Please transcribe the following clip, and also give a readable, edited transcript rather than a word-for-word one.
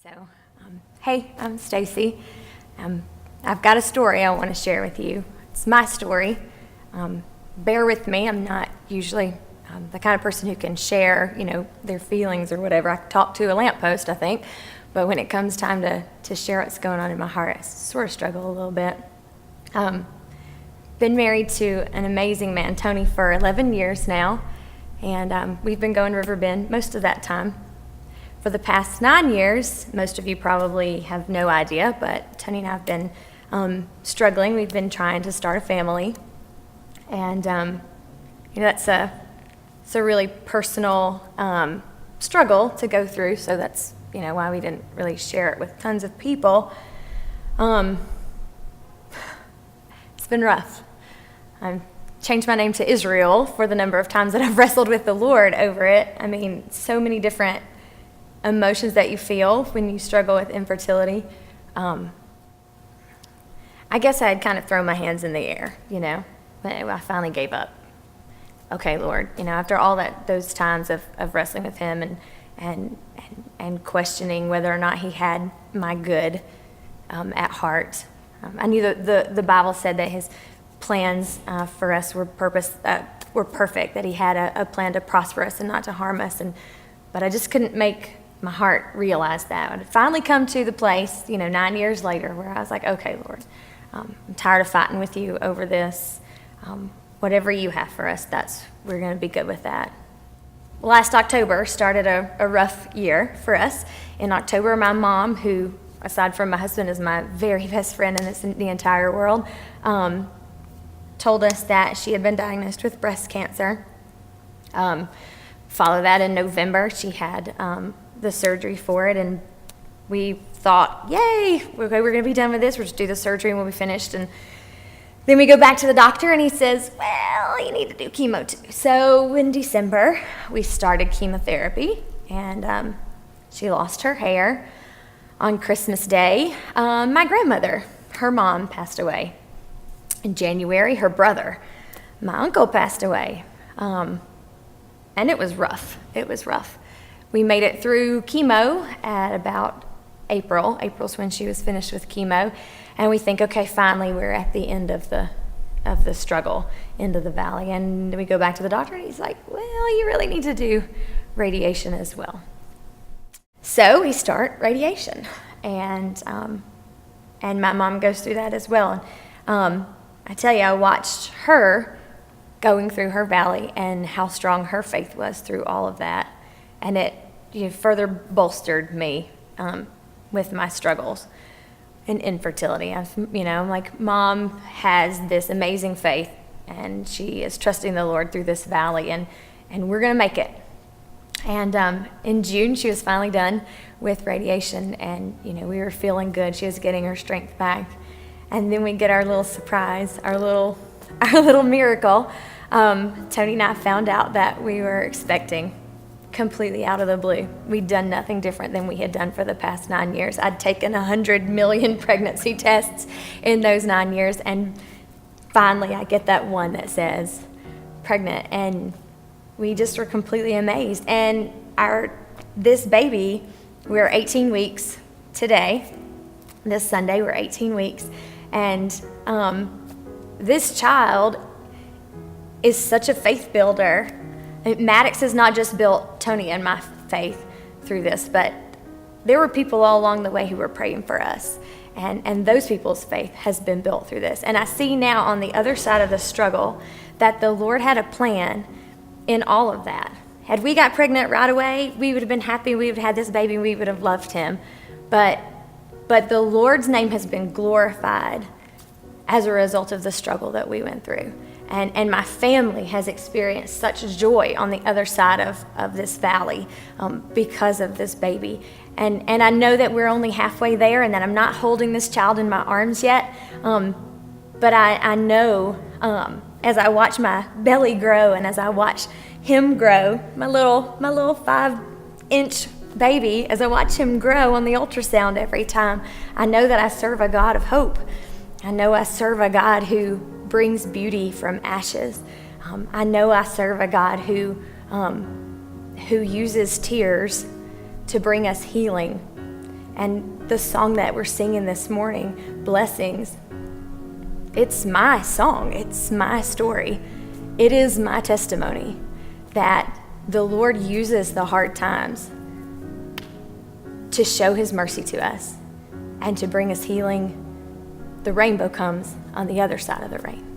So, hey, I'm Staci. I've got a story I want to share with you. It's my story. Bear with me. I'm not usually the kind of person who can share, their feelings or whatever. I can talk to a lamppost, I think. But when it comes time to share what's going on in my heart, I sort of struggle a little bit. Been married to an amazing man, Tony, for 11 years now. And we've been going to Riverbend most of that time. For the past 9 years, most of you probably have no idea, but Tony and I have been struggling. We've been trying to start a family. And, it's a really personal struggle to go through, so that's, why we didn't really share it with tons of people. It's been rough. I've changed my name to Israel for the number of times that I've wrestled with the Lord over it. I mean, so many different emotions that you feel when you struggle with infertility. I guess I had kind of thrown my hands in the air, when I finally gave up. Okay, Lord, after all those times of wrestling with him and questioning whether or not he had my good at heart. I knew that the Bible said that his plans for us were perfect, that he had a plan to prosper us and not to harm us. But I just couldn't make my heart realize that. I had finally come to the place, 9 years later, where I was like, okay, Lord, I'm tired of fighting with you over this. Whatever you have for us, we're going to be good with that. Last October started a rough year for us. In October, my mom, who, aside from my husband, is my very best friend in the entire world, told us that she had been diagnosed with breast cancer. Follow that in November, she had the surgery for it, and we thought, yay, we're going to be done with this. We'll just do the surgery and we'll be finished. And then we go back to the doctor and he says, well, you need to do chemo too. So in December, we started chemotherapy, and she lost her hair. On Christmas Day, my grandmother, her mom, passed away. In January, her brother, my uncle, passed away. And it was rough. It was rough. We made it through chemo at about April. April's when she was finished with chemo. And we think, okay, finally we're at the end of the struggle, end of the valley. And we go back to the doctor and he's like, well, you really need to do radiation as well. So we start radiation. And my mom goes through that as well. And I tell you, I watched her going through her valley and how strong her faith was through all of that. And it further bolstered me with my struggles in infertility. I'm like, Mom has this amazing faith, and she is trusting the Lord through this valley, and we're going to make it. And in June, she was finally done with radiation, and we were feeling good. She was getting her strength back. And then we get our little surprise, our little miracle. Tony and I found out that we were expecting completely out of the blue. We'd done nothing different than we had done for the past 9 years. I'd taken 100 million pregnancy tests in those 9 years, and finally I get that one that says pregnant, and we just were completely amazed. And this baby, we're 18 weeks today. This Sunday, we're 18 weeks. And this child is such a faith builder. Maddox has not just built Tony and my faith through this, but there were people all along the way who were praying for us. And those people's faith has been built through this. And I see now on the other side of the struggle that the Lord had a plan in all of that. Had we got pregnant right away, we would have been happy. We would have had this baby and we would have loved him. But the Lord's name has been glorified as a result of the struggle that we went through. And my family has experienced such joy on the other side of this valley because of this baby. And I know that we're only halfway there and that I'm not holding this child in my arms yet. But I know as I watch my belly grow and as I watch him grow, my little 5-inch baby, as I watch him grow on the ultrasound every time, I know that I serve a God of hope. I know I serve a God who brings beauty from ashes. I know I serve a God who uses tears to bring us healing And the song that we're singing this morning, Blessings, it's my song. It's my story. It is my testimony that the Lord uses the hard times to show his mercy to us and to bring us healing. The rainbow comes on the other side of the rain.